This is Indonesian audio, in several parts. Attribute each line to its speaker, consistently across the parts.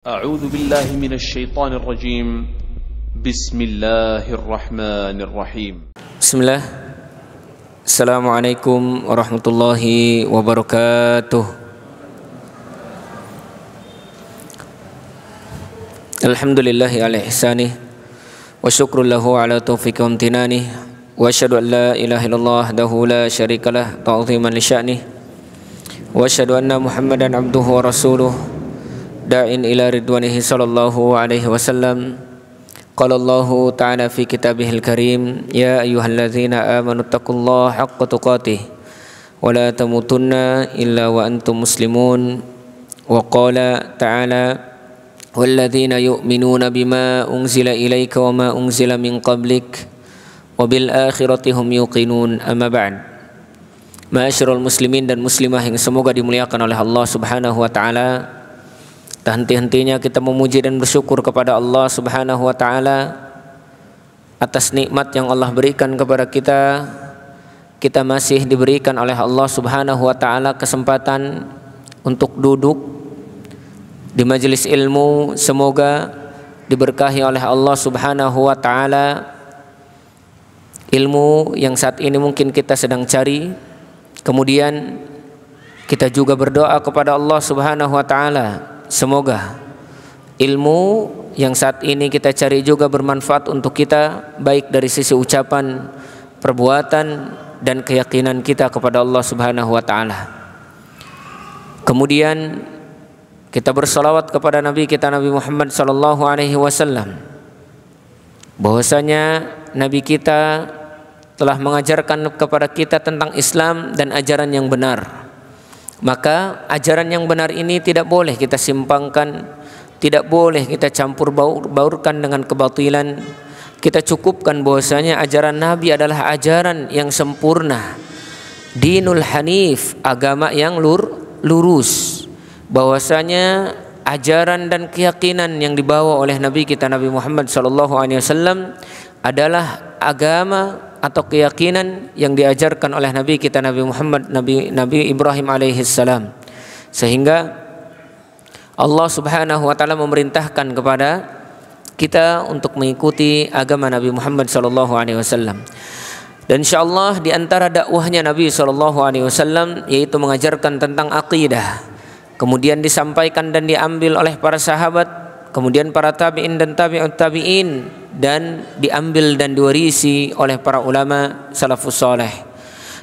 Speaker 1: أعوذ بالله من الشيطان الرجيم بسم الله الرحمن الرحيم
Speaker 2: بسم الله. السلام عليكم ورحمة الله وبركاته. الحمد لله على إحسانه وشكر له على توفيق وامتنانه وأشهد أن لا إله إلا الله وحده لا شريك له تعظيما لشأنه وأشهد أن محمدا عبده ورسوله داعٍ إلى رضوانه صلى الله عليه وسلم. قال الله تعالى في كتابه الكريم يا أيها الذين آمنوا اتقوا الله حق تقاته ولا تموتن إلا وأنتم مسلمون. وقال تعالى والذين يؤمنون بما أنزل إليك وما أنزل من قبلك وبالآخرة هم يوقنون. أما بعد. Ma'asyiral muslimin dan muslimah yang semoga dimuliakan oleh Allah Subhanahu wa taala. Tak henti-hentinya kita memuji dan bersyukur kepada Allah Subhanahu wa taala atas nikmat yang Allah berikan kepada kita. Kita masih diberikan oleh Allah Subhanahu wa taala kesempatan untuk duduk di majelis ilmu. Semoga diberkahi oleh Allah Subhanahu wa taala ilmu yang saat ini mungkin kita sedang cari. Kemudian kita juga berdoa kepada Allah Subhanahu wa taala, semoga ilmu yang saat ini kita cari juga bermanfaat untuk kita, baik dari sisi ucapan, perbuatan, dan keyakinan kita kepada Allah Subhanahu wa taala. Kemudian kita bersalawat kepada Nabi kita Nabi Muhammad sallallahu alaihi wasallam, bahwasanya Nabi kita telah mengajarkan kepada kita tentang Islam dan ajaran yang benar. Maka ajaran yang benar ini tidak boleh kita simpangkan, tidak boleh kita campur baurkan dengan kebatilan. Kita cukupkan bahwasanya ajaran Nabi adalah ajaran yang sempurna, dinul hanif, agama yang lurus. Bahwasanya ajaran dan keyakinan yang dibawa oleh Nabi kita Nabi Muhammad SAW adalah agama atau keyakinan yang diajarkan oleh Nabi kita Nabi Muhammad, Nabi Ibrahim alaihi salam. Sehingga Allah Subhanahu wa taala memerintahkan kepada kita untuk mengikuti agama Nabi Muhammad sallallahu alaihi wasallam. Dan insyaallah di antara dakwahnya Nabi sallallahu alaihi wasallam yaitu mengajarkan tentang akidah. Kemudian disampaikan dan diambil oleh para sahabat, kemudian para tabi'in dan tabi'ut tabi'in, dan diambil dan diwarisi oleh para ulama salafus saleh.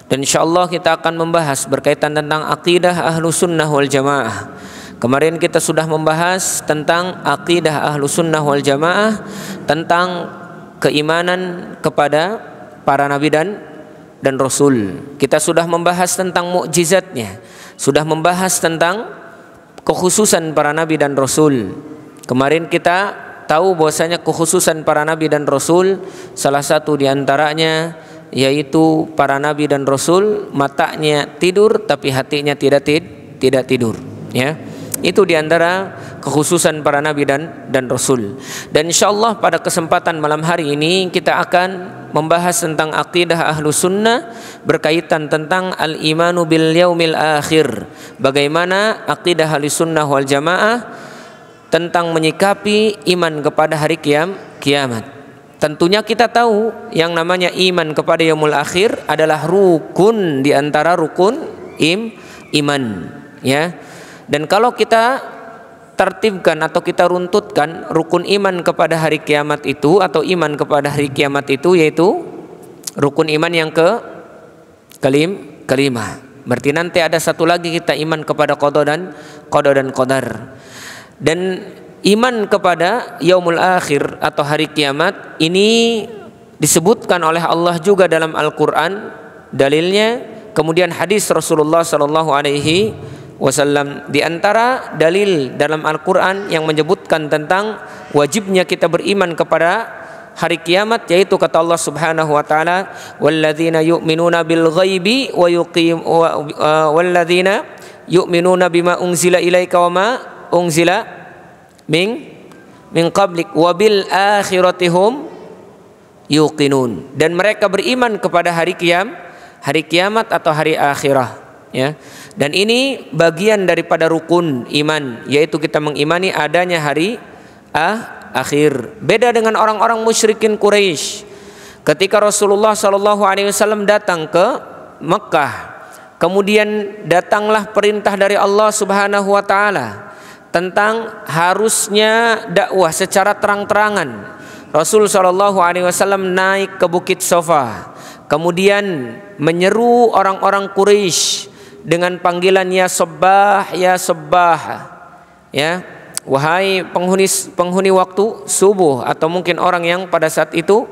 Speaker 2: Dan insyaallah kita akan membahas berkaitan tentang akidah Ahlus Sunnah wal Jamaah. Kemarin kita sudah membahas tentang akidah Ahlus Sunnah wal Jamaah, tentang keimanan kepada para nabi dan rasul. Kita sudah membahas tentang mukjizatnya, sudah membahas tentang kekhususan para nabi dan rasul. Kemarin kita tahu bahwasanya kekhususan para nabi dan rasul, salah satu diantaranya yaitu para nabi dan rasul matanya tidur tapi hatinya tidak tidur, ya. Itu diantara kekhususan para nabi dan rasul. Dan insyaallah pada kesempatan malam hari ini kita akan membahas tentang akidah Ahlus Sunnah berkaitan tentang al-imanu bil yaumil akhir. Bagaimana akidah Ahlus Sunnah wal Jamaah tentang menyikapi iman kepada hari kiamat. Tentunya kita tahu yang namanya iman kepada yaumul akhir adalah rukun di antara rukun iman, ya. Dan kalau kita tertibkan atau kita runtutkan rukun iman kepada hari kiamat itu, atau iman kepada hari kiamat itu, yaitu rukun iman yang kelima. Berarti nanti ada satu lagi kita iman kepada qada dan qadar. Dan iman kepada yaumul akhir atau hari kiamat ini disebutkan oleh Allah juga dalam Al-Quran dalilnya, kemudian hadis Rasulullah sallallahu alaihi wasallam. Di antara dalil dalam Al-Quran yang menyebutkan tentang wajibnya kita beriman kepada hari kiamat, yaitu kata Allah Subhanahu wa taala walladzina yu'minuna bil ghaibi walladzina yu'minuna bima unzila ilaika wa ma unzila min qablik wabil akhiratihum yuqinun. Dan mereka beriman kepada hari kiamat atau hari akhirah, ya. Dan ini bagian daripada rukun iman, yaitu kita mengimani adanya hari akhir. Beda dengan orang-orang musyrikin Quraisy. Ketika Rasulullah SAW datang ke Mekah, kemudian datanglah perintah dari Allah Subhanahu wa taala tentang harusnya dakwah secara terang-terangan. Rasul SAW naik ke Bukit Sofa, kemudian menyeru orang-orang Quraisy dengan panggilan ya Sabbah, ya Sabbah, ya wahai penghuni waktu subuh, atau mungkin orang yang pada saat itu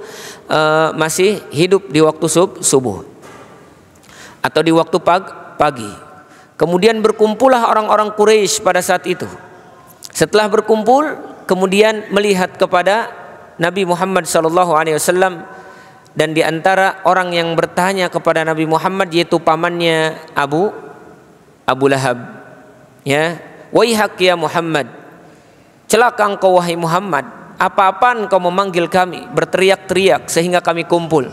Speaker 2: masih hidup di waktu subuh atau di waktu pagi. Kemudian berkumpullah orang-orang Quraisy pada saat itu. Setelah berkumpul, kemudian melihat kepada Nabi Muhammad SAW, dan di antara orang yang bertanya kepada Nabi Muhammad yaitu pamannya Abu Lahab, ya, waihak ya Muhammad, celaka engkau wahai Muhammad, apa-apaan kau memanggil kami, berteriak-teriak sehingga kami kumpul.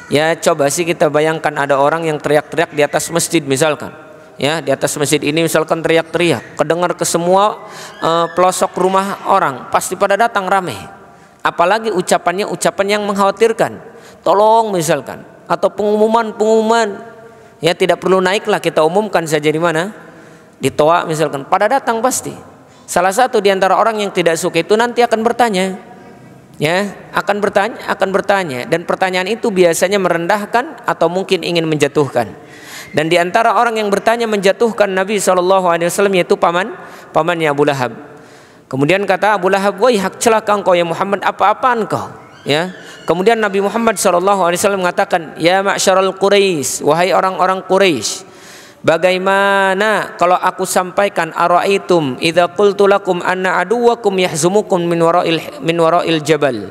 Speaker 2: Ya, coba sih kita bayangkan ada orang yang teriak-teriak di atas masjid misalkan, ya, di atas masjid ini misalkan teriak-teriak, kedengar ke semua pelosok rumah orang, pasti pada datang ramai. Apalagi ucapannya ucapan yang mengkhawatirkan, tolong misalkan, atau pengumuman, ya tidak perlu naiklah, kita umumkan saja di mana, di toa misalkan, pada datang pasti. Salah satu di antara orang yang tidak suka itu nanti akan bertanya, ya, akan bertanya, dan pertanyaan itu biasanya merendahkan atau mungkin ingin menjatuhkan. Dan di antara orang yang bertanya menjatuhkan Nabi SAW yaitu pamannya Abu Lahab. Kemudian kata Abu Lahab, waihak, celaka engkau ya Muhammad, apa-apaan kau, ya. Kemudian Nabi Muhammad SAW mengatakan, ya ma'syaral Quraisy, wahai orang-orang Quraisy, bagaimana kalau aku sampaikan, ara'aitum idza qultu lakum anna aduwakum yahzumukum min wara'il jabal,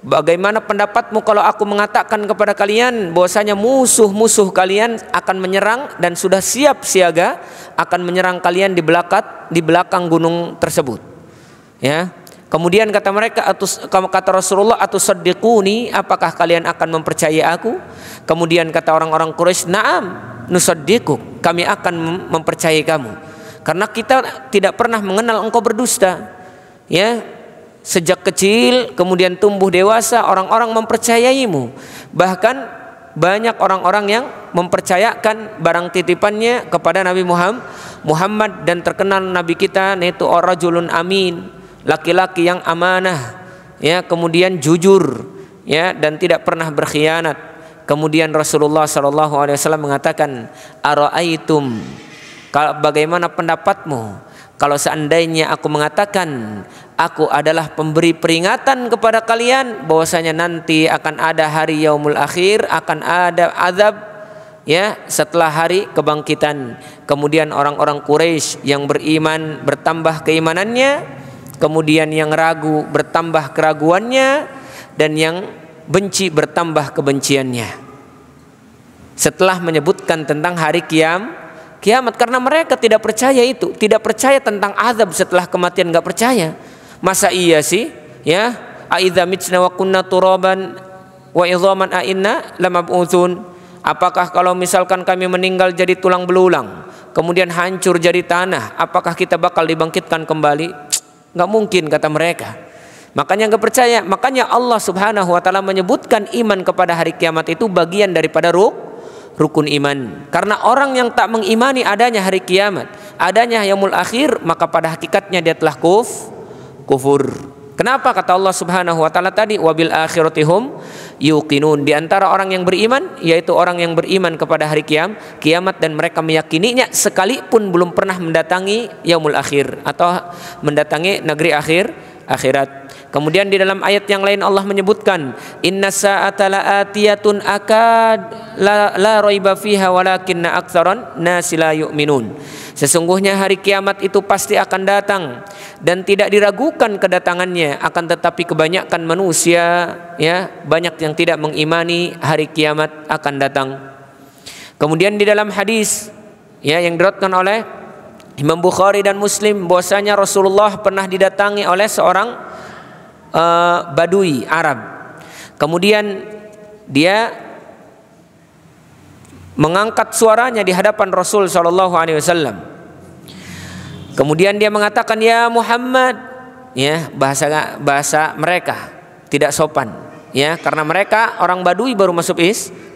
Speaker 2: bagaimana pendapatmu kalau aku mengatakan kepada kalian bahwasanya musuh-musuh kalian akan menyerang dan sudah siap siaga akan menyerang kalian di belakang gunung tersebut, ya. Kemudian kata mereka, kata Rasulullah, atusaddiquni, apakah kalian akan mempercayai aku? Kemudian kata orang-orang Quraisy, na'am nusaddiquk, kami akan mempercayai kamu, karena kita tidak pernah mengenal engkau berdusta, ya. Sejak kecil kemudian tumbuh dewasa orang-orang mempercayaimu, bahkan banyak orang-orang yang mempercayakan barang titipannya kepada Nabi Muhammad, dan terkenal Nabi kita yaitu rajulun amin, laki-laki yang amanah, ya, kemudian jujur, ya, dan tidak pernah berkhianat. Kemudian Rasulullah SAW mengatakan, ara'aitum, bagaimana pendapatmu kalau seandainya aku mengatakan aku adalah pemberi peringatan kepada kalian bahwasanya nanti akan ada hari yaumul akhir, akan ada azab, ya, setelah hari kebangkitan. Kemudian orang-orang Quraisy yang beriman bertambah keimanannya, kemudian yang ragu bertambah keraguannya, dan yang benci bertambah kebenciannya. Setelah menyebutkan tentang hari kiamat, karena mereka tidak percaya itu, tidak percaya tentang azab setelah kematian, nggak percaya. Masa iya sih, ya, aidza mitna wa kunna turaban wa idzaman a inna lamab'utsun, apakah kalau misalkan kami meninggal jadi tulang belulang, kemudian hancur jadi tanah, apakah kita bakal dibangkitkan kembali? Nggak mungkin, kata mereka. Makanya nggak percaya. Makanya Allah Subhanahu wa taala menyebutkan iman kepada hari kiamat itu bagian daripada rukun iman. Karena orang yang tak mengimani adanya hari kiamat, adanya yaumul akhir, maka pada hakikatnya dia telah kufur. Kenapa kata Allah Subhanahu wa taala tadi wabil akhirati hum yuqinun? Di antara orang yang beriman yaitu orang yang beriman kepada hari kiamat dan mereka meyakininya sekalipun belum pernah mendatangi yaumul akhir atau mendatangi negeri akhirat. Kemudian di dalam ayat yang lain Allah menyebutkan inna sa'ata la'atiyatun akad la raiba fiha walakinna aktsaran nasi la yu'minun. Sesungguhnya hari kiamat itu pasti akan datang dan tidak diragukan kedatangannya, akan tetapi kebanyakan manusia, ya, banyak yang tidak mengimani hari kiamat akan datang. Kemudian di dalam hadis, ya, yang diriwayatkan oleh Imam Bukhari dan Muslim bahwasanya Rasulullah pernah didatangi oleh seorang Badui Arab. Kemudian dia mengangkat suaranya di hadapan Rasul sallallahu alaihi wasallam. Kemudian dia mengatakan, "Ya Muhammad." Ya, bahasa mereka tidak sopan, ya, karena mereka orang Badui baru masuk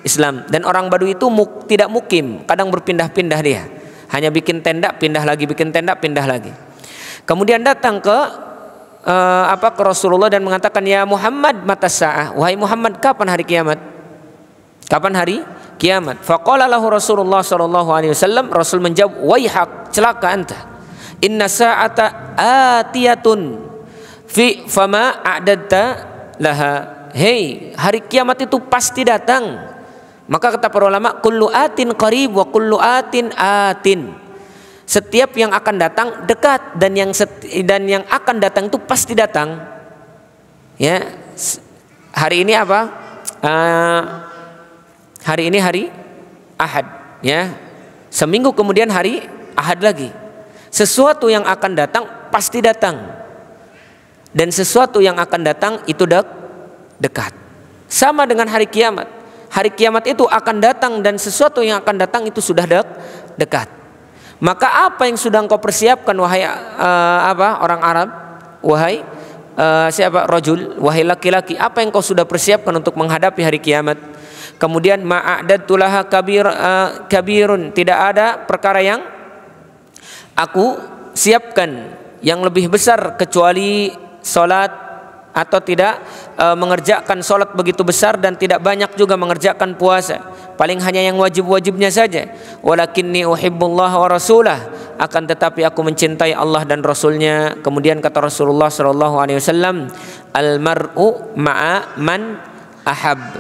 Speaker 2: Islam, dan orang Badui itu tidak mukim, kadang berpindah-pindah dia. Hanya bikin tenda, pindah lagi, bikin tenda, pindah lagi. Kemudian datang ke Rasulullah dan mengatakan, "Ya Muhammad, mata sa'ah." Wahai Muhammad, kapan hari kiamat? Kapan hari kiamat? Faqala lahu Rasulullah sallallahu alaihi wasallam, Rasul menjawab, "Waihak, celaka anta. Inna sa'ata atiyatun fama a'dadta laha." Hei, hari kiamat itu pasti datang. Maka kata para ulama, kullu atin qarib wa kullu atin atin. Setiap yang akan datang dekat, dan yang akan datang itu pasti datang. Ya, hari ini apa? Hari ini hari Ahad, ya. Seminggu kemudian hari Ahad lagi. Sesuatu yang akan datang pasti datang, dan sesuatu yang akan datang itu dekat. Sama dengan hari kiamat. Hari kiamat itu akan datang, dan sesuatu yang akan datang itu sudah dekat. Maka apa yang sudah engkau persiapkan, wahai orang Arab, wahai rajul, wahai laki-laki, apa yang kau sudah persiapkan untuk menghadapi hari kiamat? Kemudian ma'adadtu laha kabirun, tidak ada perkara yang aku siapkan yang lebih besar kecuali salat, atau tidak mengerjakan salat begitu besar, dan tidak banyak juga mengerjakan puasa, paling hanya yang wajib-wajibnya saja. Walakinni uhibbullaha wa rasulah, akan tetapi aku mencintai Allah dan Rasulnya. Kemudian kata Rasulullah sallallahu alaihi wasallam, al mar'u ma'a man ahab,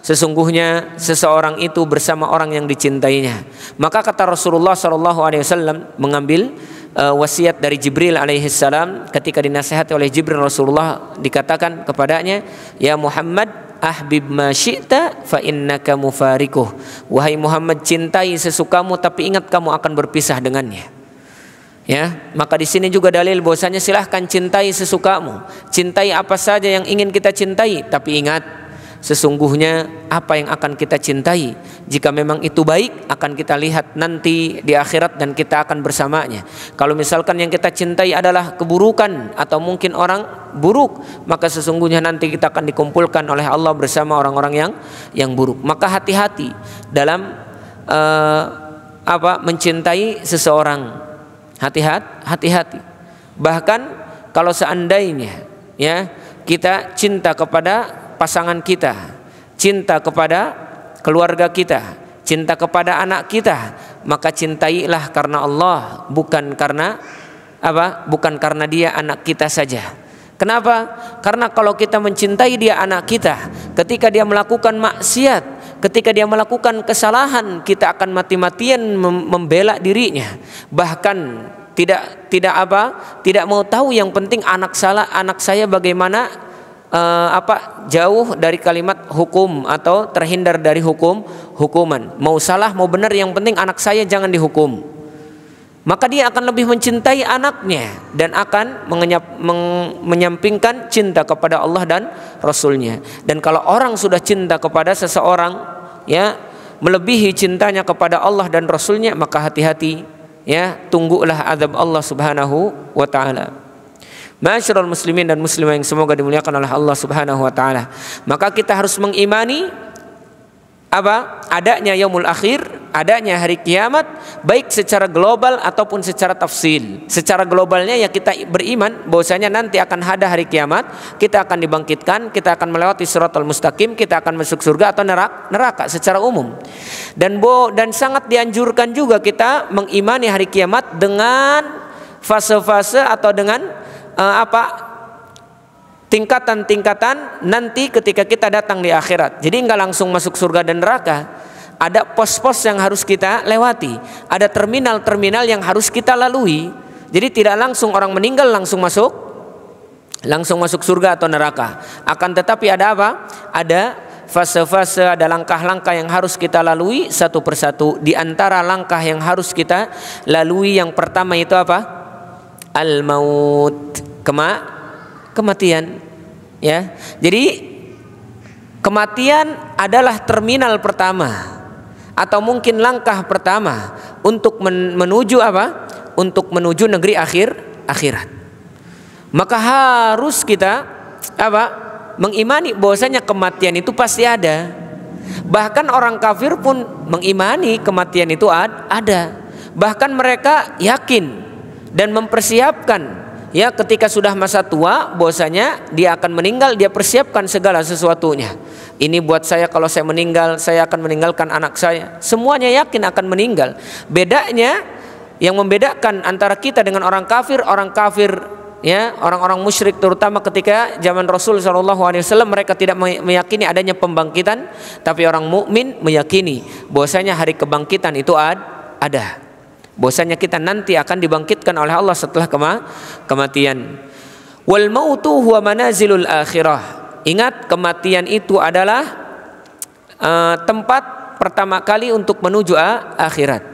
Speaker 2: sesungguhnya seseorang itu bersama orang yang dicintainya. Maka kata Rasulullah sallallahu alaihi wasallam mengambil wasiat dari Jibril alaihi salam. Ketika dinasihati oleh Jibril, Rasulullah dikatakan kepadanya, "Ya Muhammad, ahbib ma syi'ta fa innaka mufarikuh." Wahai Muhammad, cintai sesukamu, tapi ingat kamu akan berpisah dengannya. Ya, maka di sini juga dalil bahwasanya silahkan cintai sesukamu, cintai apa saja yang ingin kita cintai, tapi ingat, sesungguhnya apa yang akan kita cintai, jika memang itu baik, akan kita lihat nanti di akhirat dan kita akan bersamanya. Kalau misalkan yang kita cintai adalah keburukan atau mungkin orang buruk, maka sesungguhnya nanti kita akan dikumpulkan oleh Allah bersama orang-orang yang buruk. Maka hati-hati dalam mencintai seseorang. Hati-hati. Bahkan kalau seandainya, ya, kita cinta kepada pasangan kita, cinta kepada keluarga kita, cinta kepada anak kita, maka cintailah karena Allah, bukan karena dia anak kita saja. Kenapa? Karena kalau kita mencintai dia anak kita, ketika dia melakukan maksiat, ketika dia melakukan kesalahan, kita akan mati-matian membela dirinya. Bahkan tidak mau tahu, yang penting anak saya bagaimana jauh dari kalimat hukum atau terhindar dari hukuman. Mau salah mau benar, yang penting anak saya jangan dihukum. Maka dia akan lebih mencintai anaknya dan akan menyampingkan cinta kepada Allah dan Rasulnya. Dan kalau orang sudah cinta kepada seseorang, ya, melebihi cintanya kepada Allah dan Rasulnya, maka hati-hati, ya, tunggulah azab Allah Subhanahu wa taala. Ma'asyiral muslimin dan muslimah yang semoga dimuliakan oleh Allah Subhanahu wa taala. Maka kita harus mengimani adanya yaumul akhir, adanya hari kiamat, baik secara global ataupun secara tafsil. Secara globalnya ya kita beriman bahwasanya nanti akan ada hari kiamat, kita akan dibangkitkan, kita akan melewati siratal mustaqim, kita akan masuk surga atau neraka secara umum. Dan sangat dianjurkan juga kita mengimani hari kiamat dengan fase-fase atau dengan tingkatan-tingkatan nanti ketika kita datang di akhirat. Jadi enggak langsung masuk surga dan neraka. Ada pos-pos yang harus kita lewati, ada terminal-terminal yang harus kita lalui. Jadi tidak langsung orang meninggal langsung masuk surga atau neraka. Akan tetapi ada Ada fase-fase, ada langkah-langkah yang harus kita lalui satu persatu. Di antara langkah yang harus kita lalui yang pertama itu Al-maut, kematian, ya. Jadi kematian adalah terminal pertama, atau mungkin langkah pertama untuk menuju apa? Untuk menuju negeri akhirat. Maka harus kita apa? Mengimani bahwasanya kematian itu pasti ada. Bahkan orang kafir pun mengimani kematian itu ada. Bahkan mereka yakin dan mempersiapkan, ya, ketika sudah masa tua bahwasanya dia akan meninggal, dia persiapkan segala sesuatunya. Ini buat saya, kalau saya meninggal saya akan meninggalkan anak saya. Semuanya yakin akan meninggal. Bedanya, yang membedakan antara kita dengan orang kafir, ya, orang-orang musyrik terutama ketika zaman Rasul SAW, mereka tidak meyakini adanya pembangkitan, tapi orang mukmin meyakini bahwasanya hari kebangkitan itu ada. Bahwasanya kita nanti akan dibangkitkan oleh Allah setelah kematian. Wal mautu huwa manazilul akhirah. Ingat, kematian itu adalah tempat pertama kali untuk menuju akhirat.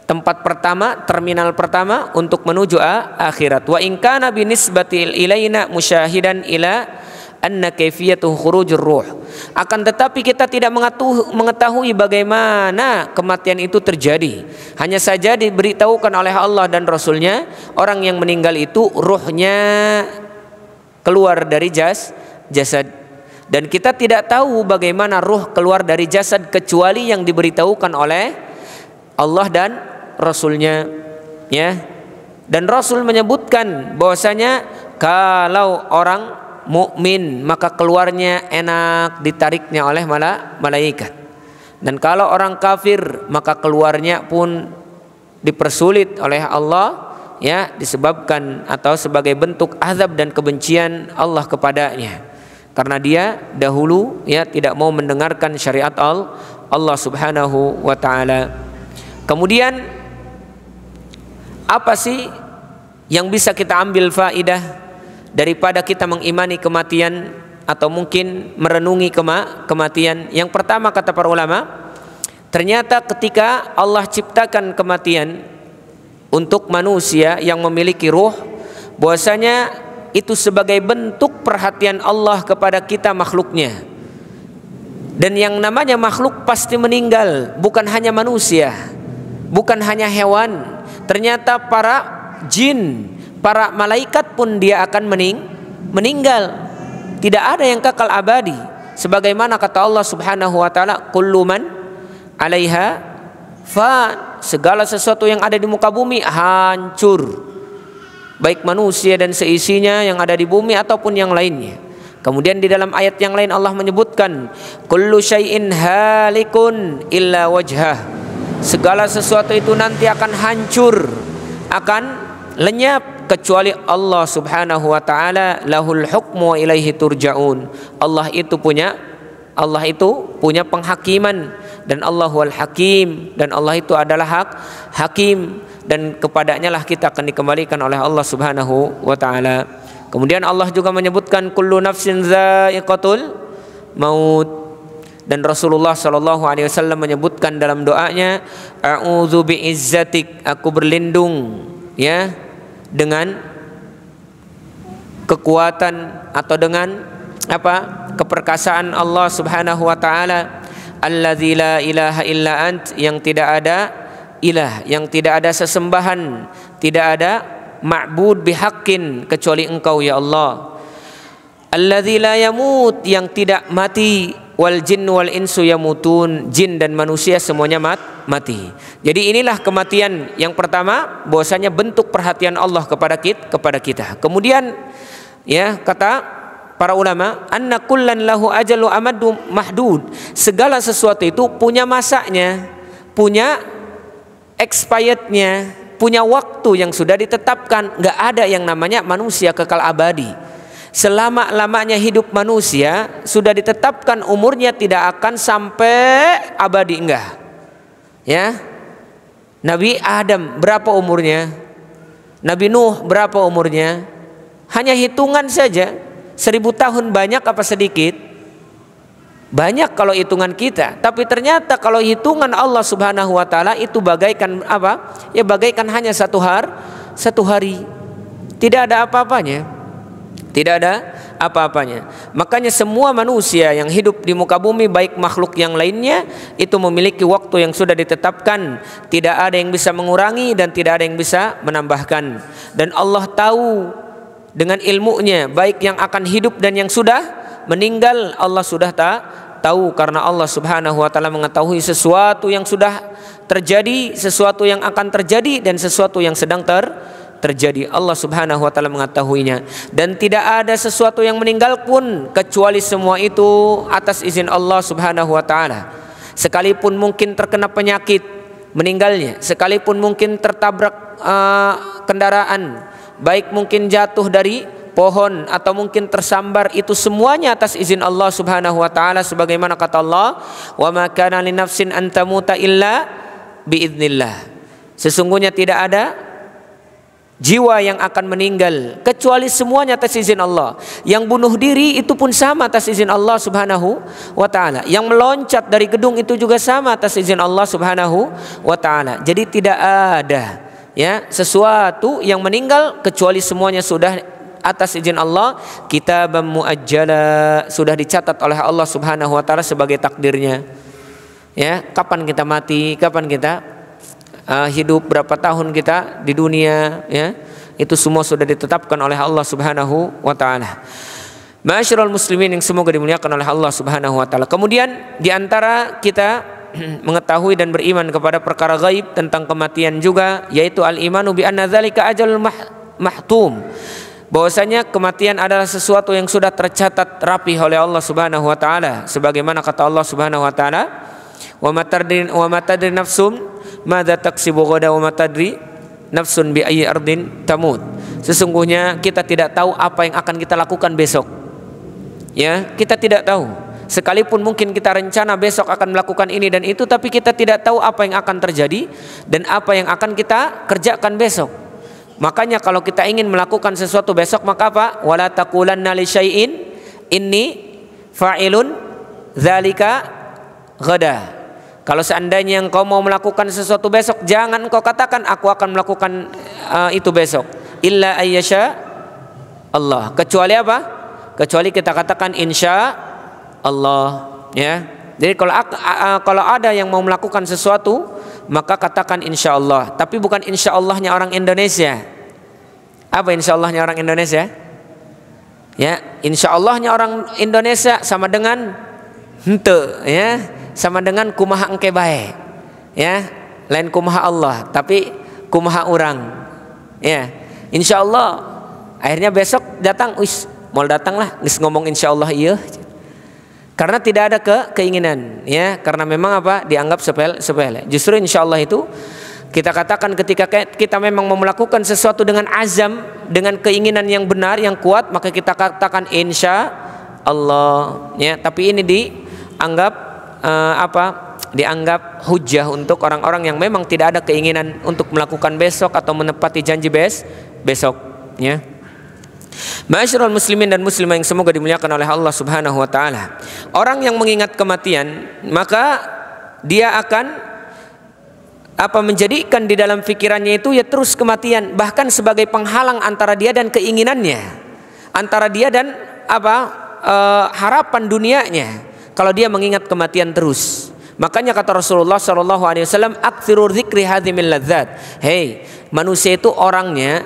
Speaker 2: Tempat pertama, terminal pertama untuk menuju akhirat. Wa in kana binisbatil ilaina musyahidan ila anna kaifiyatuhu khurujur ruh. Akan tetapi kita tidak mengetahui bagaimana kematian itu terjadi. Hanya saja diberitahukan oleh Allah dan Rasulnya, orang yang meninggal itu ruhnya keluar dari jasad. Dan kita tidak tahu bagaimana ruh keluar dari jasad kecuali yang diberitahukan oleh Allah dan Rasulnya, ya. Dan Rasul menyebutkan bahwasanya kalau orang mukmin maka keluarnya enak, ditariknya oleh malaikat. Dan kalau orang kafir maka keluarnya pun dipersulit oleh Allah, ya, disebabkan atau sebagai bentuk azab dan kebencian Allah kepadanya, karena dia dahulu, ya, tidak mau mendengarkan syariat Allah Subhanahu wa taala. Kemudian apa sih yang bisa kita ambil faidah daripada kita mengimani kematian atau mungkin merenungi kematian? Yang pertama, kata para ulama, ternyata ketika Allah ciptakan kematian untuk manusia yang memiliki ruh, bahwasanya itu sebagai bentuk perhatian Allah kepada kita makhluknya. Dan yang namanya makhluk pasti meninggal, bukan hanya manusia, bukan hanya hewan. Ternyata para jin, para malaikat pun dia akan meninggal. Tidak ada yang kekal abadi. Sebagaimana kata Allah Subhanahu wa taala, kullu man 'alaiha fan. Segala sesuatu yang ada di muka bumi hancur. Baik manusia dan seisinya yang ada di bumi ataupun yang lainnya. Kemudian di dalam ayat yang lain Allah menyebutkan, kullu syai'in halikun illa wajhah. Segala sesuatu itu nanti akan hancur, akan lenyap, kecuali Allah Subhanahu wa taala, lahul hukmu wa ilaihi turja'un. Allah itu punya penghakiman, dan Allahul Hakim, dan Allah itu adalah hakim, dan kepadanya lah kita akan dikembalikan oleh Allah Subhanahu wa taala. Kemudian Allah juga menyebutkan kullu nafsin dha'iqatul maut. Dan Rasulullah SAW menyebutkan dalam doanya, a'udzu bi'izzatik, aku berlindung, ya, dengan kekuatan atau dengan apa? Keperkasaan Allah Subhanahu wa taala, alladzi la ilaha illa ant, yang tidak ada ilah, yang tidak ada sesembahan, tidak ada ma'bud bihaqqin kecuali Engkau, ya Allah. Alladzi la yamut, yang tidak mati, wal jin wal insu yamutun, jin dan manusia semuanya mati. Jadi inilah kematian yang pertama, bahwasanya bentuk perhatian Allah kepada kita. Kemudian, ya, kata para ulama, anna kullan lahu ajalu amadu mahdud. Segala sesuatu itu punya masanya, punya expirednya, punya waktu yang sudah ditetapkan. Enggak ada yang namanya manusia kekal abadi. Selama-lamanya hidup manusia sudah ditetapkan umurnya tidak akan sampai abadi, enggak. Ya. Nabi Adam berapa umurnya? Nabi Nuh berapa umurnya? Hanya hitungan saja. 1000 tahun banyak apa sedikit? Banyak kalau hitungan kita. Tapi ternyata kalau hitungan Allah Subhanahu wa taala itu bagaikan apa? Ya bagaikan hanya satu hari. Tidak ada apa-apanya. Tidak ada apa-apanya. Makanya semua manusia yang hidup di muka bumi, baik makhluk yang lainnya, itu memiliki waktu yang sudah ditetapkan. Tidak ada yang bisa mengurangi dan tidak ada yang bisa menambahkan. Dan Allah tahu dengan ilmunya, baik yang akan hidup dan yang sudah meninggal, Allah sudah tahu, karena Allah Subhanahu wa taala mengetahui sesuatu yang sudah terjadi, sesuatu yang akan terjadi, dan sesuatu yang sedang terjadi. Allah Subhanahu wa taala mengetahuinya, dan tidak ada sesuatu yang meninggal pun kecuali semua itu atas izin Allah Subhanahu wa taala. Sekalipun mungkin terkena penyakit meninggalnya, sekalipun mungkin tertabrak kendaraan, baik mungkin jatuh dari pohon atau mungkin tersambar, itu semuanya atas izin Allah Subhanahu wa taala, sebagaimana kata Allah, "Wa ma kana linafsin an tamuta illa biidznillah." Sesungguhnya tidak ada jiwa yang akan meninggal kecuali semuanya atas izin Allah. Yang bunuh diri itu pun sama atas izin Allah Subhanahu wa taala. Yang meloncat dari gedung itu juga sama atas izin Allah Subhanahu wa taala. Jadi tidak ada sesuatu yang meninggal kecuali semuanya sudah atas izin Allah. Kitabam muajjala, sudah dicatat oleh Allah Subhanahu wa taala sebagai takdirnya. Kapan kita mati, kapan kita hidup, berapa tahun kita di dunia, itu semua sudah ditetapkan oleh Allah Subhanahu wa taala. Ma'asyiral muslimin yang semoga dimuliakan oleh Allah Subhanahu wa taala. Kemudian di antara kita mengetahui dan beriman kepada perkara gaib tentang kematian juga, yaitu al-imanu bi anna dzalika ajalul mahtum. Bahwasanya kematian adalah sesuatu yang sudah tercatat rapi oleh Allah Subhanahu wa taala, sebagaimana kata Allah Subhanahu wa taala, wa ma tadri nafsum madza taksibu ghadan wa ma tadri nafsun bi ayyi ardin tamut. Sesungguhnya kita tidak tahu apa yang akan kita lakukan besok. Kita tidak tahu. Sekalipun mungkin kita rencana besok akan melakukan ini dan itu, tapi kita tidak tahu apa yang akan terjadi dan apa yang akan kita kerjakan besok. Makanya kalau kita ingin melakukan sesuatu besok, maka apa? Wala taqulanna li syai'in inni fa'ilun dzalika ghada. Kalau seandainya engkau mau melakukan sesuatu besok, jangan engkau katakan aku akan melakukan itu besok. Illa ayyasha Allah. Kecuali apa? Kecuali kita katakan insya Allah. Jadi kalau ada yang mau melakukan sesuatu, maka katakan insya Allah. Tapi bukan insya Allahnya orang Indonesia. Apa insya Allahnya orang Indonesia? Insya Allahnya orang Indonesia sama dengan hente, sama dengan kumaha engke bae, lain kumaha Allah, tapi kumaha orang, insya Allah. Akhirnya besok datang, mau datang lah, ngomong insya Allah iya, karena tidak ada keinginan, karena memang apa, dianggap sepele. Justru insya Allah itu kita katakan ketika kita memang mau melakukan sesuatu dengan azam, dengan keinginan yang benar, yang kuat, maka kita katakan insya Allah, Tapi ini dianggap dianggap hujah untuk orang-orang yang memang tidak ada keinginan untuk melakukan besok atau menepati janji besok. Ma'asyiral muslimin dan muslimah yang semoga dimuliakan oleh Allah Subhanahu wa taala. Orang yang mengingat kematian, maka dia akan menjadikan di dalam pikirannya itu terus kematian, bahkan sebagai penghalang antara dia dan keinginannya, antara dia dan harapan dunianya. Kalau dia mengingat kematian terus, makanya kata Rasulullah SAW, aktsiru dzikri hadhimil ladzat. Hei, manusia itu orangnya,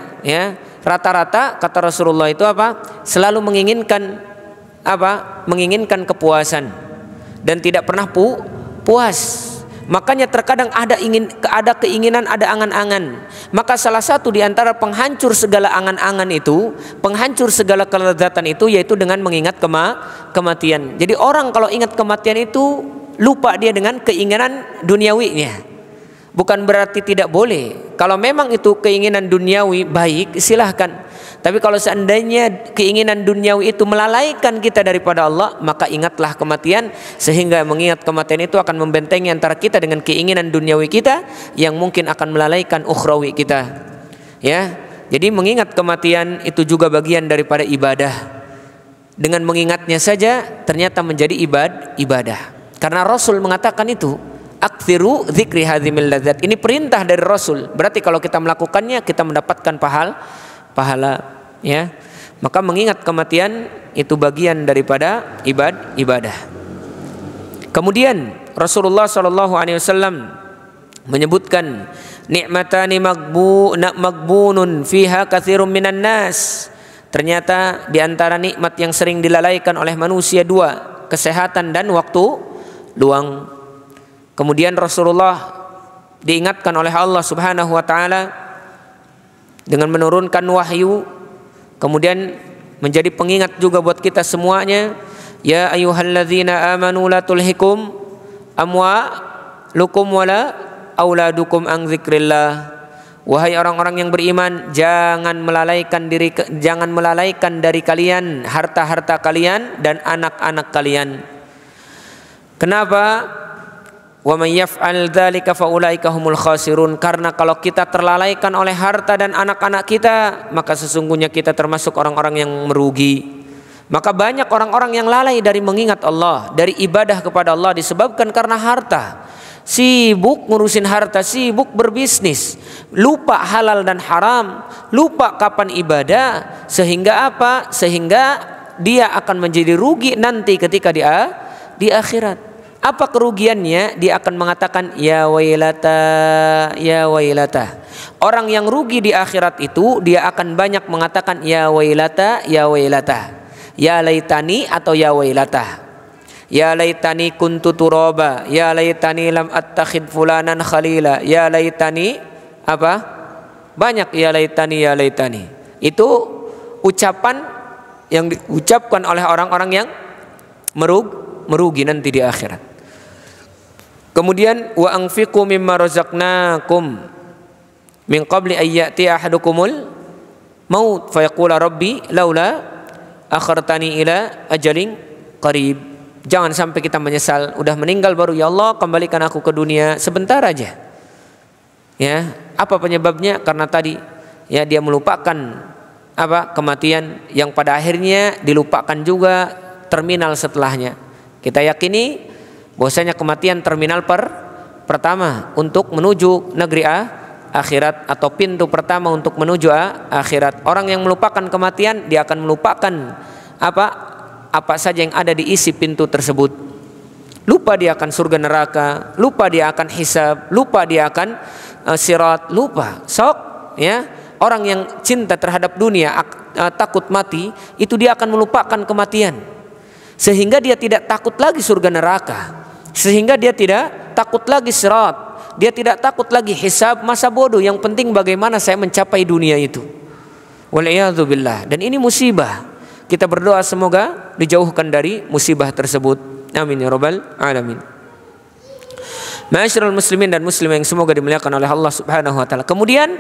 Speaker 2: rata-rata kata Rasulullah itu selalu menginginkan menginginkan kepuasan dan tidak pernah puas. Makanya terkadang ada keinginan, ada angan-angan. Maka salah satu di antara penghancur segala angan-angan itu, penghancur segala kelezatan itu, yaitu dengan mengingat kematian. Jadi orang kalau ingat kematian itu lupa dia dengan keinginan duniawinya. Bukan berarti tidak boleh. Kalau memang itu keinginan duniawi baik, silahkan. Tapi kalau seandainya keinginan duniawi itu melalaikan kita daripada Allah, maka ingatlah kematian, sehingga mengingat kematian itu akan membentengi antara kita dengan keinginan duniawi kita yang mungkin akan melalaikan ukhrawi kita. Jadi mengingat kematian itu juga bagian daripada ibadah. Dengan mengingatnya saja ternyata menjadi ibadah. Karena Rasul mengatakan itu, aktsiru dzikri hadzimil ladzat. Ini perintah dari Rasul. Berarti kalau kita melakukannya kita mendapatkan pahala. Maka mengingat kematian itu bagian daripada ibadah. Kemudian Rasulullah SAW menyebutkan nikmatani maghbunun fiha katsirun minan nas. Ternyata di antara nikmat yang sering dilalaikan oleh manusia dua, kesehatan dan waktu luang. Kemudian Rasulullah diingatkan oleh Allah Subhanahu wa taala dengan menurunkan wahyu, kemudian menjadi pengingat juga buat kita semuanya. Ya ayyuhalladzina amanu la tulhikum amwalukum wala auladukum an dzikrillah. Wahai orang-orang yang beriman, jangan melalaikan dari kalian harta-harta kalian dan anak-anak kalian. Kenapa? Wa may yaf'al dzalika fa ulaika humul khasirun. Karena kalau kita terlalaikan oleh harta dan anak-anak kita, maka sesungguhnya kita termasuk orang-orang yang merugi. Maka banyak orang-orang yang lalai dari mengingat Allah, dari ibadah kepada Allah disebabkan karena harta. Sibuk ngurusin harta, sibuk berbisnis, lupa halal dan haram, lupa kapan ibadah, sehingga apa? Sehingga dia akan menjadi rugi nanti ketika di akhirat. Apa kerugiannya? Dia akan mengatakan ya wailata, ya wailata. Orang yang rugi di akhirat itu dia akan banyak mengatakan ya wailata, ya wailata, ya laitani atau ya wailata. Ya laitani kuntu turaba, ya laitani lam attakhid fulanan khalila, ya laitani apa? Banyak ya laitani, ya laitani. Itu ucapan yang diucapkan oleh orang-orang yang merugi nanti di akhirat. Kemudian wa anfiqu mimma razaqnakum min qabli ay ya'ti ahadukumul maut fayaqula rabbi laula akhartani ila ajalin qarib. Jangan sampai kita menyesal udah meninggal baru ya Allah kembalikan aku ke dunia sebentar aja. Ya, apa penyebabnya? Karena tadi ya dia melupakan apa? Kematian yang pada akhirnya dilupakan juga terminal setelahnya. Kita yakini bahwasanya kematian terminal pertama untuk menuju negeri akhirat atau pintu pertama untuk menuju akhirat. Orang yang melupakan kematian dia akan melupakan apa saja yang ada di isi pintu tersebut. Lupa dia akan surga neraka, lupa dia akan hisab, lupa dia akan sirat, lupa. Sok ya, orang yang cinta terhadap dunia takut mati, itu dia akan melupakan kematian. Sehingga dia tidak takut lagi surga neraka. Sehingga dia tidak takut lagi sirat, dia tidak takut lagi hisab, masa bodoh, yang penting bagaimana saya mencapai dunia itu. Wal'iyadzubillah. Dan ini musibah. Kita berdoa semoga dijauhkan dari musibah tersebut. Amin ya rabbal alamin. Ma'asyiral muslimin dan muslimah yang semoga dimuliakan oleh Allah Subhanahu wa taala. Kemudian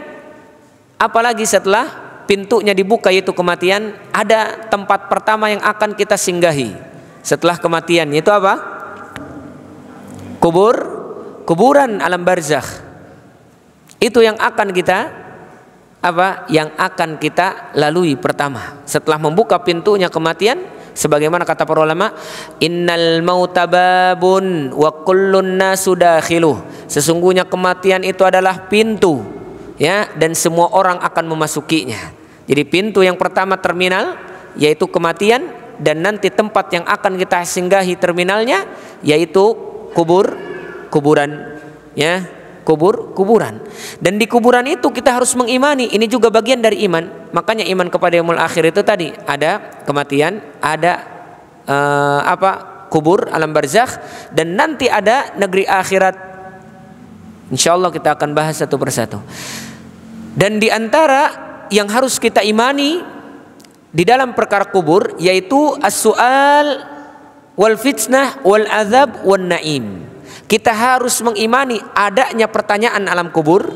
Speaker 2: apalagi setelah pintunya dibuka yaitu kematian, ada tempat pertama yang akan kita singgahi setelah kematian, yaitu apa? Kuburan alam barzakh. Itu yang akan kita yang akan kita lalui pertama setelah membuka pintunya kematian, sebagaimana kata para ulama, innal mauta babun wa kullun nasu dakhiluh. Sesungguhnya kematian itu adalah pintu ya, dan semua orang akan memasukinya. Jadi pintu yang pertama terminal yaitu kematian, dan nanti tempat yang akan kita singgahi terminalnya yaitu kuburan ya, kuburan. Dan di kuburan itu kita harus mengimani, ini juga bagian dari iman. Makanya iman kepada yaumul akhir itu tadi ada kematian, ada kubur alam barzakh, dan nanti ada negeri akhirat. Insyaallah kita akan bahas satu persatu. Dan di antara yang harus kita imani di dalam perkara kubur yaitu as-su'al wal fitnah wal azab wan naim. Kita harus mengimani adanya pertanyaan alam kubur,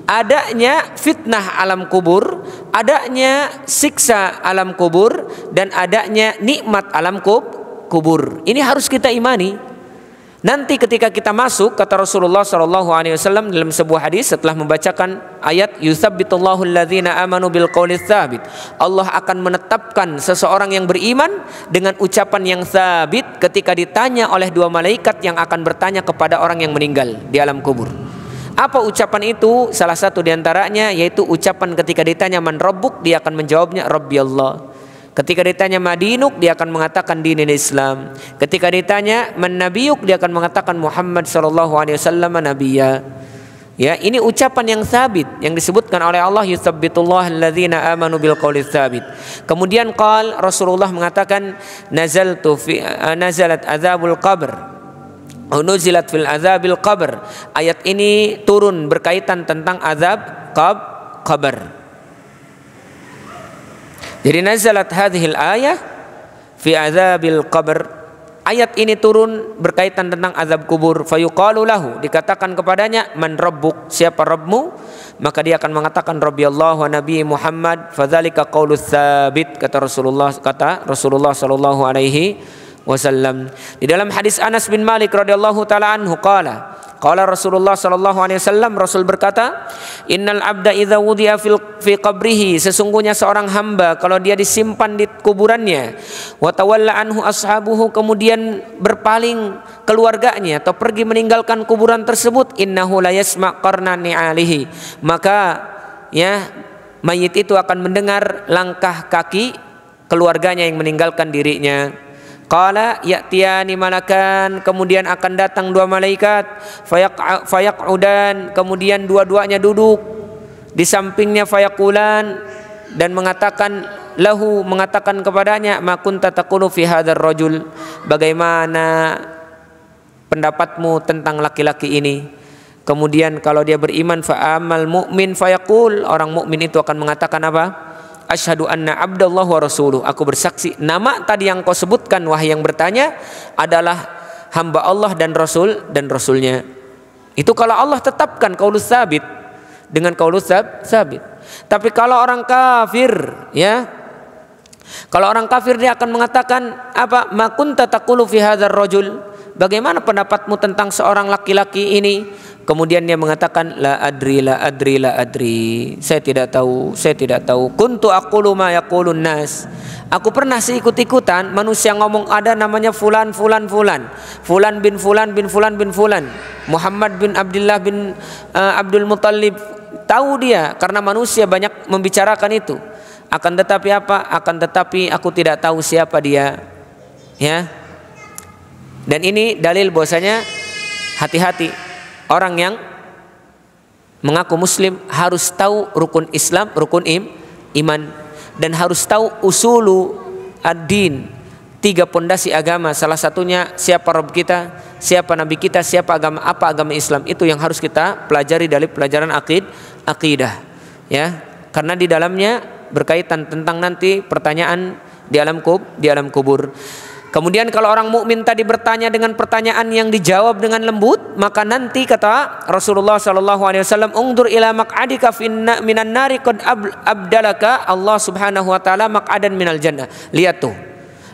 Speaker 2: adanya fitnah alam kubur, adanya siksa alam kubur, dan adanya nikmat alam kubur. Ini harus kita imani. Nanti ketika kita masuk, kata Rasulullah SAW dalam sebuah hadis setelah membacakan ayat yutsabbitullahu alladzina amanu bil qawli tsabit, Allah akan menetapkan seseorang yang beriman dengan ucapan yang tsabit ketika ditanya oleh dua malaikat yang akan bertanya kepada orang yang meninggal di alam kubur. Apa ucapan itu? Salah satu diantaranya yaitu ucapan ketika ditanya man rabbuk, dia akan menjawabnya Rabbi Allah. Ketika ditanya madinuk, dia akan mengatakan dinil Islam. Ketika ditanya man nabiyuk, dia akan mengatakan Muhammad sallallahu alaihi wasallam nabiyya. Ya, ini ucapan yang sabit yang disebutkan oleh Allah, yutsabbitullahu alladzina amanu bil qawli tsabit. Kemudian Rasulullah mengatakan nazalat azabul qabr. Nuzilat fil azabil qabr. Ayat ini turun berkaitan tentang azab qabr. Jadi nazalat hadhil ayah fi azabil qabr. Ayat ini turun berkaitan tentang azab kubur. Fayuqalu lahu, dikatakan kepadanya, man rabbuk, siapa Rabbmu? Maka dia akan mengatakan Rabbi Allah wa Nabi Muhammad. Fadzalika qaulus tsabit, kata Rasulullah sallallahu alaihi wasallam. Di dalam hadis Anas bin Malik radhiyallahu taala anhu qala Rasulullah sallallahu alaihi wasallam, Rasul berkata, innal abda idza wudi'a fi qabrihi, sesungguhnya seorang hamba kalau dia disimpan di kuburannya, wa tawalla anhu ashabuhu, kemudian berpaling keluarganya atau pergi meninggalkan kuburan tersebut, innahu la yasma' qarna ni'alihi, maka ya mayit itu akan mendengar langkah kaki keluarganya yang meninggalkan dirinya. Qala ya'tiyani malakan, kemudian akan datang dua malaikat, fayaq'udan, kemudian dua-duanya duduk di sampingnya, fayaqulan, dan mengatakan kepadanya, ma kunta taqulu fi hadzal rajul, bagaimana pendapatmu tentang laki-laki ini? Kemudian kalau dia beriman, fa amal mu'min fayaqul, orang mukmin itu akan mengatakan apa? Asyhadu anna abdallah wa rasuluh, aku bersaksi nama tadi yang kau sebutkan wahai yang bertanya adalah hamba Allah dan rasulnya. Itu kalau Allah tetapkan qaulus tsabit dengan qaulus tsabit. Tapi kalau orang kafir, ya, kalau orang kafir dia akan mengatakan apa? Ma kunta taqulu fi hadzal rajul, bagaimana pendapatmu tentang seorang laki-laki ini? Kemudian dia mengatakan la adri. Saya tidak tahu. Kuntu aqulu ma yaqulun nas. Aku pernah ikut-ikutan manusia ngomong ada namanya fulan. Fulan bin fulan. Muhammad bin Abdullah bin Abdul Muttalib. Tahu dia karena manusia banyak membicarakan itu. Akan tetapi aku tidak tahu siapa dia. Ya. Dan ini dalil bahwasanya hati-hati. Orang yang mengaku muslim harus tahu rukun Islam, rukun iman, dan harus tahu usulu ad-din, 3 pondasi agama. Salah satunya siapa Rabb kita, siapa Nabi kita, apa agama Islam. Itu yang harus kita pelajari dari pelajaran akidah, ya. Karena di dalamnya berkaitan tentang nanti pertanyaan di alam kubur. Kemudian kalau orang mukmin tadi bertanya dengan pertanyaan yang dijawab dengan lembut, maka nanti kata Rasulullah sallallahu alaihi wasallam, "Ungdur ila maq'adika minan nari qad abdalaka Allah Subhanahu wa taala maq'adan minal jannah." Lihat tuh.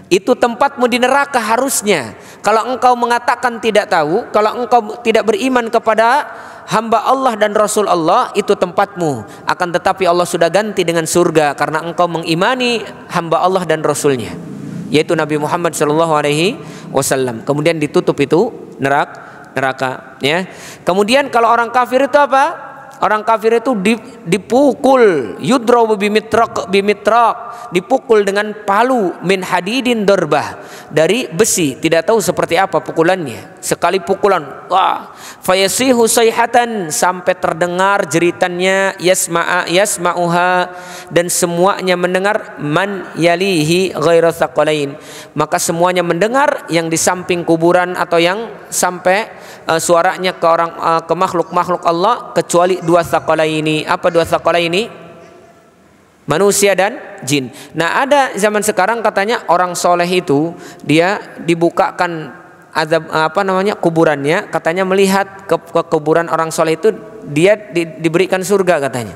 Speaker 2: Itu tempatmu di neraka harusnya. Kalau engkau mengatakan tidak tahu, kalau engkau tidak beriman kepada hamba Allah dan Rasul Allah, itu tempatmu. Akan tetapi Allah sudah ganti dengan surga karena engkau mengimani hamba Allah dan Rasulnya, yaitu Nabi Muhammad sallallahu alaihi wasallam. Kemudian ditutup itu neraka, ya. Kemudian kalau orang kafir itu apa? Orang kafir itu dipukul, yudrabu bimitrak, dipukul dengan palu min hadidin darbah, dari besi, tidak tahu seperti apa pukulannya. Sekali pukulan, wah, fayasihu sayhatan, sampai terdengar jeritannya, yasma'uha, dan semuanya mendengar, man yalihi ghairu tsaqalain, maka semuanya mendengar yang di samping kuburan atau yang sampai suaranya ke makhluk Allah, kecuali 2 tsaqalaini. Apa 2 tsaqalaini? Manusia dan jin. Nah, ada zaman sekarang katanya orang soleh itu dia dibukakan azab kuburannya, katanya melihat ke kuburan orang soleh itu dia diberikan surga katanya.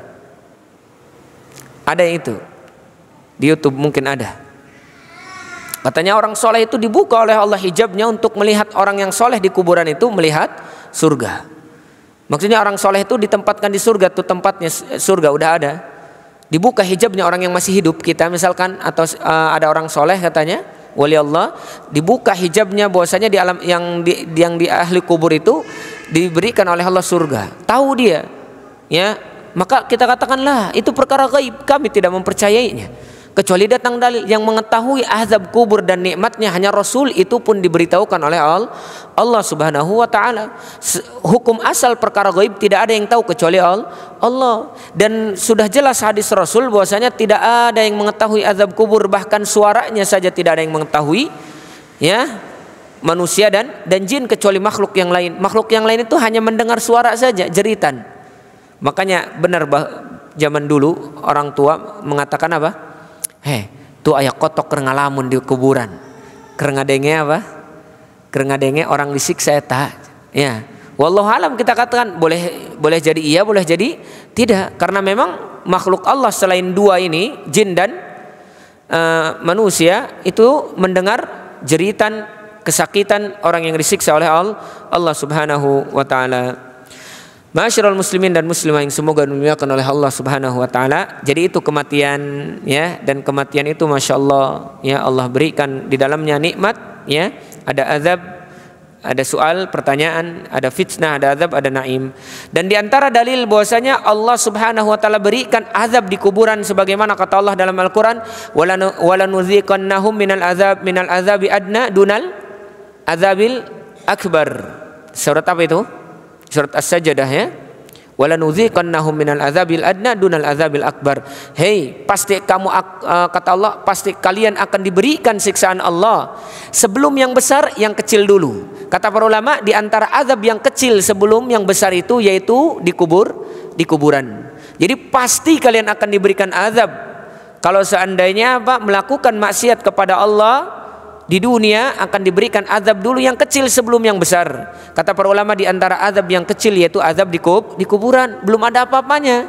Speaker 2: Ada yang itu di YouTube mungkin ada. Katanya orang soleh itu dibuka oleh Allah hijabnya untuk melihat orang yang soleh di kuburan itu melihat surga. Maksudnya orang soleh itu ditempatkan di surga, tuh tempatnya surga udah ada. Dibuka hijabnya orang yang masih hidup kita misalkan, atau ada orang soleh katanya wali Allah, dibuka hijabnya bahwasanya di alam yang di ahli kubur itu diberikan oleh Allah surga. Tahu dia, ya. Maka kita katakanlah itu perkara gaib, kami tidak mempercayainya. Kecuali datang dalil. Yang mengetahui azab kubur dan nikmatnya hanya Rasul, itu pun diberitahukan oleh Allah Subhanahu wa taala. Hukum asal perkara gaib tidak ada yang tahu kecuali Allah. Dan sudah jelas hadis Rasul bahwasanya tidak ada yang mengetahui azab kubur, bahkan suaranya saja tidak ada yang mengetahui, ya, manusia dan jin, kecuali makhluk yang lain. Makhluk yang lain itu hanya mendengar suara saja, jeritan. Makanya benar zaman dulu orang tua mengatakan apa? Tu aya kotok keur ngalamun di kuburan. Keur ngadenge apa? Keur ngadenge orang disiksa eta. Ya. Wallahu alam, kita katakan boleh jadi iya, boleh jadi tidak, karena memang makhluk Allah selain dua ini, jin dan manusia, itu mendengar jeritan kesakitan orang yang disiksa oleh Allah Subhanahu wa taala. Ma'asyiral muslimin dan muslimah yang semoga dimuliakan oleh Allah Subhanahu wa taala. Jadi itu kematian, ya, dan kematian itu Masya Allah, ya, Allah berikan di dalamnya nikmat, ya. Ada azab, ada soal, pertanyaan, ada fitnah, ada azab, ada naim. Dan di antara dalil bahwasanya Allah Subhanahu wa taala berikan azab di kuburan sebagaimana kata Allah dalam Al-Qur'an, wala nudziqannahum minal azabi adna dunal azabil akbar. Surat apa itu? Surat As-Sajdah, ya. Wala nudziqannahum minal azabil adna dunal azabil akbar. Pasti kamu, kata Allah, pasti kalian akan diberikan siksaan Allah sebelum yang besar, yang kecil dulu. Kata para ulama, di antara azab yang kecil sebelum yang besar itu yaitu di kuburan. Jadi pasti kalian akan diberikan azab kalau seandainya melakukan maksiat kepada Allah. Di dunia akan diberikan azab dulu yang kecil sebelum yang besar. Kata para ulama, di antara azab yang kecil yaitu azab di kuburan. Belum ada apa-apanya.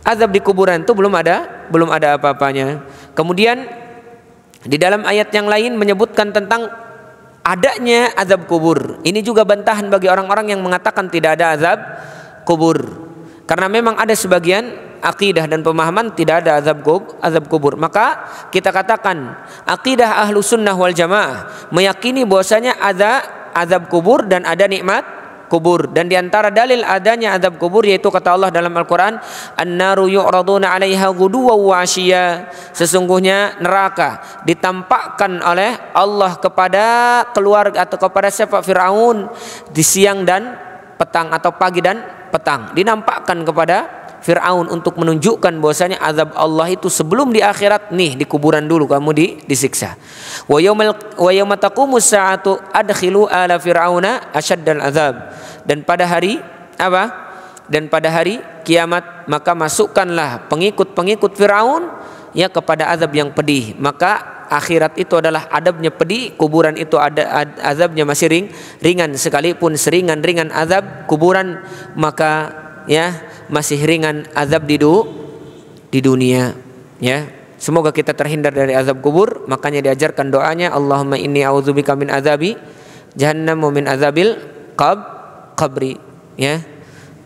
Speaker 2: Azab di kuburan itu belum ada apa-apanya. Kemudian di dalam ayat yang lain menyebutkan tentang adanya azab kubur. Ini juga bantahan bagi orang-orang yang mengatakan tidak ada azab kubur. Karena memang ada sebagian akidah dan pemahaman tidak ada azab kubur. Maka kita katakan akidah ahlu sunnah wal jamaah meyakini bahwasanya ada azab kubur dan ada nikmat kubur. Dan diantara dalil adanya azab kubur yaitu kata Allah dalam Al-Quran, an-naru yu'raduna 'alaiha ghuduwwan wa 'ashiyya. Sesungguhnya neraka ditampakkan oleh Allah kepada keluarga atau kepada siapa? Fir'aun di siang dan petang, atau pagi dan petang. Dinampakkan kepada Fir'aun untuk menunjukkan bahwasanya azab Allah itu sebelum di akhirat, nih di kuburan dulu kamu disiksa. Wa yauma taqumus sa'atu adkhilu ala fir'auna asyaddal azab. Dan pada hari apa? Dan pada hari kiamat maka masukkanlah pengikut-pengikut Fir'aun, ya, kepada azab yang pedih. Maka akhirat itu adalah adabnya pedih, kuburan itu ada azabnya masih ringan, sekalipun seringan-ringan azab kuburan maka, ya, masih ringan azab di dunia, ya. Semoga kita terhindar dari azab kubur. Makanya diajarkan doanya, Allahumma inni a'udzubika min azabi jahannam wa min azabil qabri, ya.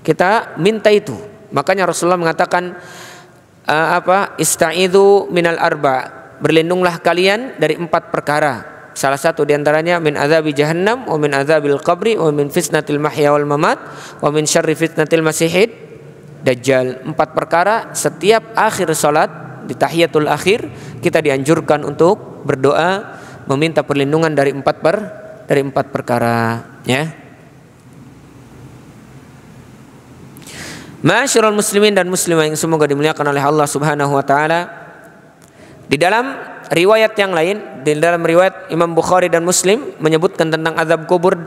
Speaker 2: Kita minta itu. Makanya Rasulullah mengatakan ista'idzu minal arba', berlindunglah kalian dari 4 perkara. Salah satu diantaranya min azabi jahannam wa min azabil qabri wa min fitnatil mahya wal mamat wa min syarri fitnatil masihid dajjal. 4 perkara setiap akhir salat di tahiyatul akhir kita dianjurkan untuk berdoa meminta perlindungan dari 4 perkara, ya. Ma'asyiral muslimin dan muslimah yang semoga dimuliakan oleh Allah Subhanahu wa taala. Di dalam riwayat yang lain, di dalam riwayat Imam Bukhari dan Muslim menyebutkan tentang azab kubur,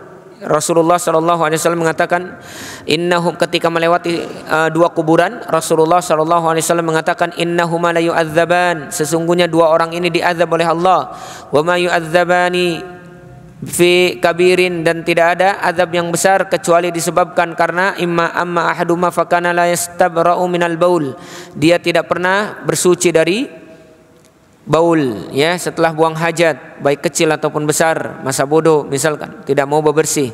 Speaker 2: Rasulullah SAW mengatakan, innahum, ketika melewati 2 kuburan, Rasulullah SAW mengatakan, innahuma la yu'adzaban, sesungguhnya 2 orang ini diazab oleh Allah, wa ma yu'adzabani fi kabirin, dan tidak ada azab yang besar kecuali disebabkan karena amma ahaduma fakana la yastabra'u minal baul, dia tidak pernah bersuci dari baul, ya, setelah buang hajat, baik kecil ataupun besar, masa bodoh misalkan, tidak mau bebersih.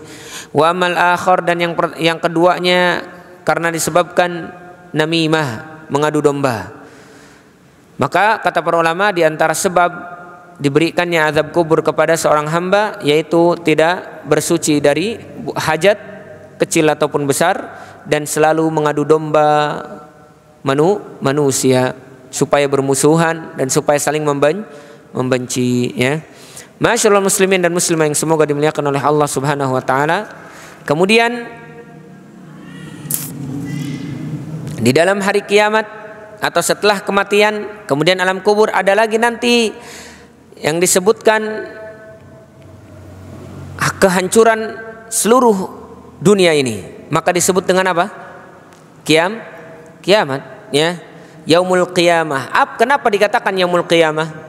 Speaker 2: Wa amal akhar, dan yang keduanya karena disebabkan namimah, mengadu domba. Maka kata para ulama, di antara sebab diberikannya azab kubur kepada seorang hamba yaitu tidak bersuci dari hajat kecil ataupun besar dan selalu mengadu domba manusia, supaya bermusuhan dan supaya saling membenci, ya. Masyaallah muslimin dan muslimah yang semoga dimuliakan oleh Allah Subhanahu wa taala. Kemudian di dalam hari kiamat atau setelah kematian, kemudian alam kubur, ada lagi nanti yang disebutkan kehancuran seluruh dunia ini. Maka disebut dengan apa? Kiamat, ya. Yaumul qiyamah. Kenapa dikatakan yaumul qiyamah?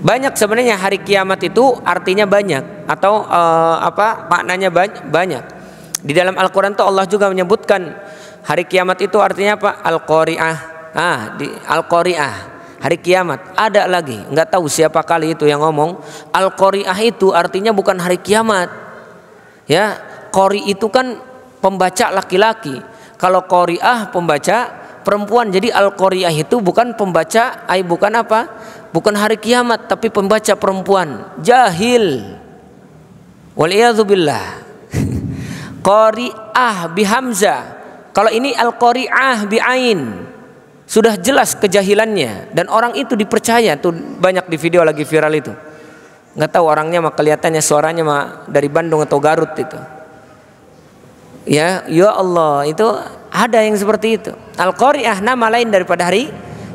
Speaker 2: Banyak sebenarnya hari kiamat itu artinya banyak atau maknanya banyak. Di dalam Al-Qur'an tuh Allah juga menyebutkan hari kiamat itu artinya apa? Al-Qari'ah. Al-Qari'ah, hari kiamat. Ada lagi, nggak tahu siapa kali itu yang ngomong Al-Qari'ah itu artinya bukan hari kiamat. Ya, qari itu kan pembaca laki-laki. Kalau qari'ah pembaca perempuan. Jadi Al-Qari'ah itu bukan pembaca, bukan apa? Bukan hari kiamat, tapi pembaca perempuan. Jahil. Waliyadzubillah. Qari'ah bi hamzah. Kalau ini Al-Qari'ah bi ain, sudah jelas kejahilannya dan orang itu dipercaya. Tuh banyak di video lagi viral itu. Nggak tahu orangnya mah kelihatannya suaranya mah dari Bandung atau Garut itu. Ya Allah, itu ada yang seperti itu. Al-Qari'ah nama lain daripada hari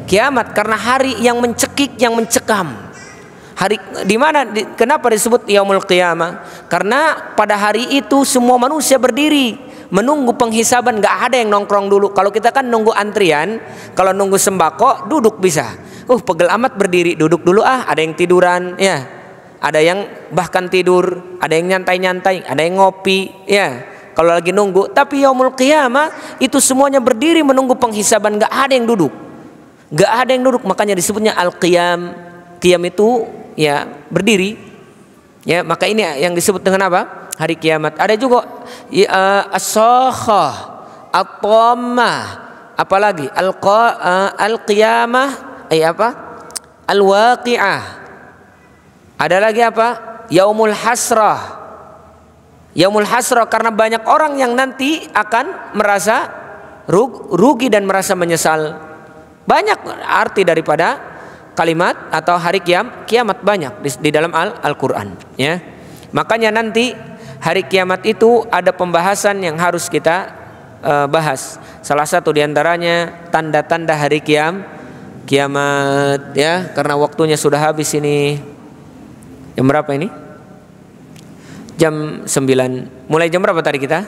Speaker 2: kiamat karena hari yang mencekik, yang mencekam. Hari di mana? Kenapa disebut yaumul qiyamah? Karena pada hari itu semua manusia berdiri menunggu penghisaban. Nggak ada yang nongkrong dulu. Kalau kita kan nunggu antrian, kalau nunggu sembako duduk bisa. Pegel amat berdiri, duduk dulu ada yang tiduran, ya. Ada yang bahkan tidur, ada yang nyantai-nyantai, ada yang ngopi, ya. Kalau lagi nunggu. Tapi yaumul qiyamah itu semuanya berdiri menunggu penghisaban. Nggak ada yang duduk. Gak ada yang duduk, makanya disebutnya al-qiyam. Qiyam itu ya berdiri. Ya, maka ini yang disebut dengan apa? Hari kiamat. Ada juga as-sakhah, at-tammah, apalagi al-qiyamah, al-waqi'ah. Ada lagi apa? Yaumul hasrah. Yaumul hasrah karena banyak orang yang nanti akan merasa rugi dan merasa menyesal. Banyak arti daripada kalimat atau hari kiamat banyak di dalam Al-Qur'an, ya. Makanya nanti hari kiamat itu ada pembahasan yang harus kita bahas. Salah satu diantaranya tanda-tanda hari kiamat, ya. Karena waktunya sudah habis ini. Jam berapa ini? Jam 9. Mulai jam berapa tadi kita?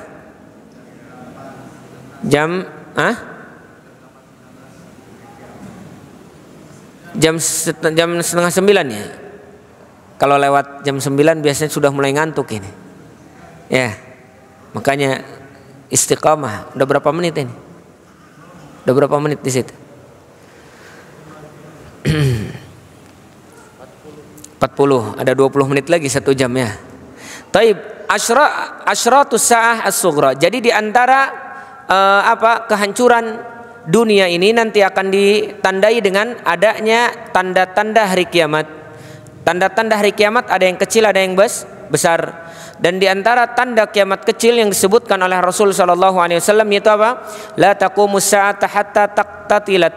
Speaker 2: Jam Jam setengah 9 ya. Kalau lewat jam 9 biasanya sudah mulai ngantuk ini. Ya. Makanya istiqamah. Udah berapa menit ini? Udah berapa menit di situ? 40. Ada 20 menit lagi 1 jam ya. Taib, asyratus sa'ah as-sughra. Jadi di antara kehancuran dunia ini nanti akan ditandai dengan adanya tanda-tanda hari kiamat. Tanda-tanda hari kiamat ada yang kecil, ada yang besar. Dan di antara tanda kiamat kecil yang disebutkan oleh Rasul sallallahu alaihi wasallam yaitu apa? La taqumus sa'ata hatta taqtatilat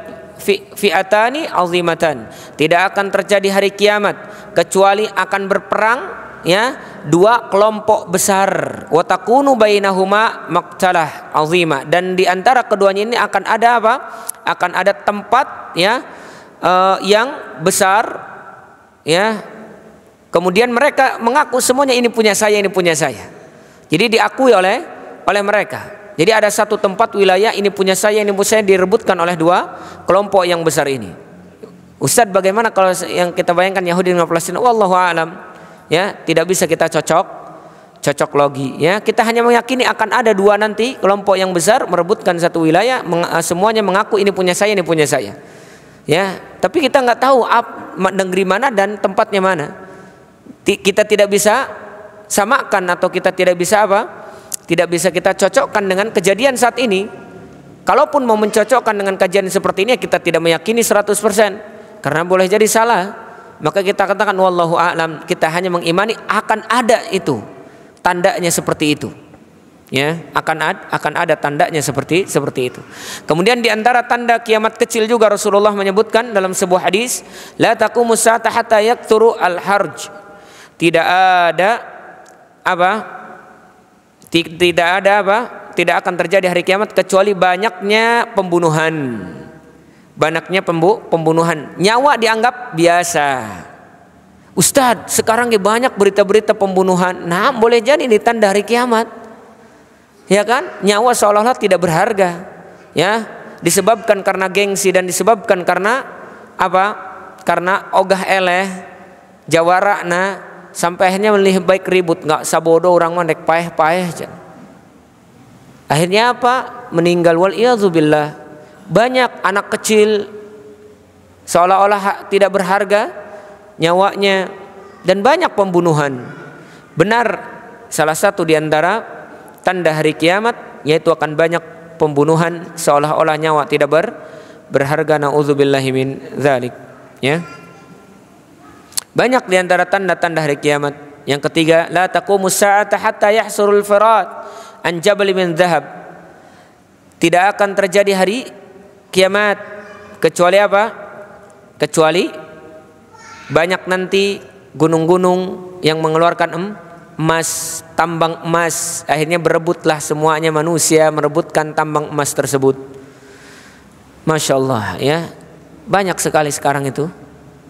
Speaker 2: fi'atani azimatan. Tidak akan terjadi hari kiamat kecuali akan berperang, ya, 2 kelompok besar. Wa takunu bainahuma maqtalah azima. Dan di antara keduanya ini akan ada apa? Akan ada tempat, ya, yang besar, ya. Kemudian mereka mengaku semuanya ini punya saya, ini punya saya. Jadi diakui oleh mereka. Jadi ada satu tempat wilayah ini punya saya, ini punya saya, direbutkan oleh 2 kelompok yang besar ini. Ustadz, bagaimana kalau yang kita bayangkan Yahudi dengan Palestina? Wallahu a'lam. Ya, tidak bisa kita cocok logi, ya. Kita hanya meyakini akan ada 2 nanti kelompok yang besar merebutkan satu wilayah, semuanya mengaku ini punya saya, ini punya saya. Ya, tapi kita nggak tahu negeri mana dan tempatnya mana. Kita tidak bisa samakan atau kita tidak bisa tidak bisa kita cocokkan dengan kejadian saat ini. Kalaupun mau mencocokkan dengan kajian seperti ini, kita tidak meyakini 100% karena boleh jadi salah. Maka kita katakan wallahu a'lam, kita hanya mengimani akan ada itu tandanya seperti itu. Ya, akan ada tandanya seperti itu. Kemudian di antara tanda kiamat kecil juga Rasulullah menyebutkan dalam sebuah hadis, la taqumu sa'ata hatta yakturu al-harj. Tidak akan terjadi hari kiamat kecuali banyaknya pembunuhan. Nyawa dianggap biasa. Ustadz, sekarang banyak berita-berita pembunuhan. Nah, boleh jadi ini tanda hari kiamat. Ya kan? Nyawa seolah-olah tidak berharga. Ya, disebabkan karena gengsi dan disebabkan karena Karena ogah eleh, jawarakna, sampai akhirnya lebih baik ribut, nggak sabodo orang mandek paeh-paeh. Akhirnya meninggal, wal iyadzubillah. Banyak anak kecil seolah-olah tidak berharga nyawanya, dan banyak pembunuhan. Benar, salah satu di antara tanda hari kiamat yaitu akan banyak pembunuhan seolah-olah nyawa tidak berharga. Nauzubillahi min dzalik. Ya. Banyak di antara tanda-tanda hari kiamat. Yang ketiga, la taqumus sa'ata hatta yahsurul firat an jabal min dhahab. Tidak akan terjadi hari kiamat kecuali kecuali banyak nanti gunung-gunung yang mengeluarkan emas, tambang emas. Akhirnya berebutlah semuanya manusia merebutkan tambang emas tersebut. Masya Allah, ya. Banyak sekali sekarang itu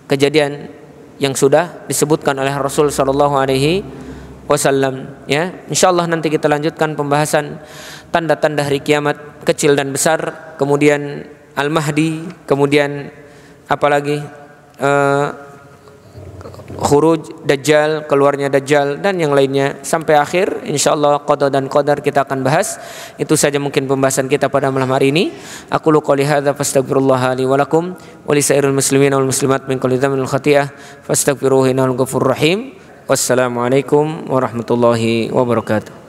Speaker 2: kejadian yang sudah disebutkan oleh Rasul sallallahu alaihi wasallam, ya. Insyaallah nanti kita lanjutkan pembahasan tanda-tanda hari kiamat kecil dan besar, kemudian Al-Mahdi, kemudian apalagi khuruj Dajjal, keluarnya Dajjal, dan yang lainnya sampai akhir. Insyaallah qada dan qadar kita akan bahas. Itu saja mungkin pembahasan kita pada malam hari ini. Aqulu qouli hadza fastaghfirullah li wa lakum wa li sairil muslimin wal muslimat min kulli dhanbin wal khati'ah fastaghfiruhu innahu ghafurur rahim. Wassalamualaikum warahmatullahi wabarakatuh.